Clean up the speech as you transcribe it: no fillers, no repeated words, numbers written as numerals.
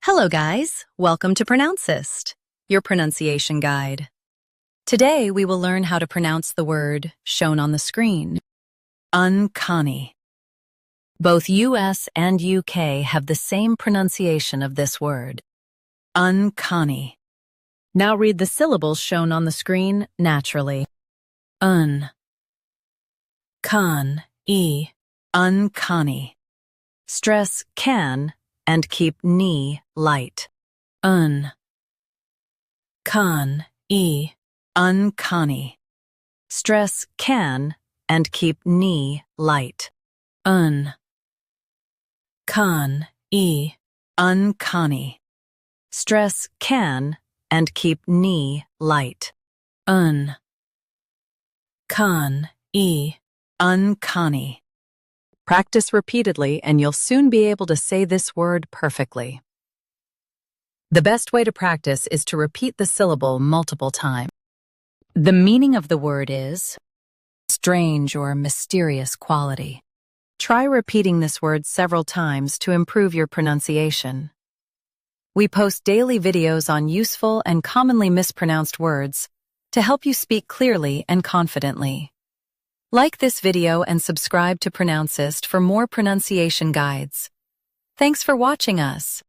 Hello guys, welcome to Pronouncist, your pronunciation guide. Today we will learn how to pronounce the word shown on the screen, uncanny. Both US and UK have the same pronunciation of this word, uncanny. Now read the syllables shown on the screen naturally. Un, can, e, uncanny. Stress can and keep ni light. Un, can, e, uncanny. Stress can and keep ni light. Un, can, e, uncanny. Stress can and keep ni light. Un, can, e, uncanny. Practice repeatedly and you'll soon be able to say this word perfectly. The best way to practice is to repeat the syllable multiple times. The meaning of the word is strange or mysterious quality. Try repeating this word several times to improve your pronunciation. We post daily videos on useful and commonly mispronounced words to help you speak clearly and confidently. Like this video and subscribe to Pronouncist for more pronunciation guides. Thanks for watching us.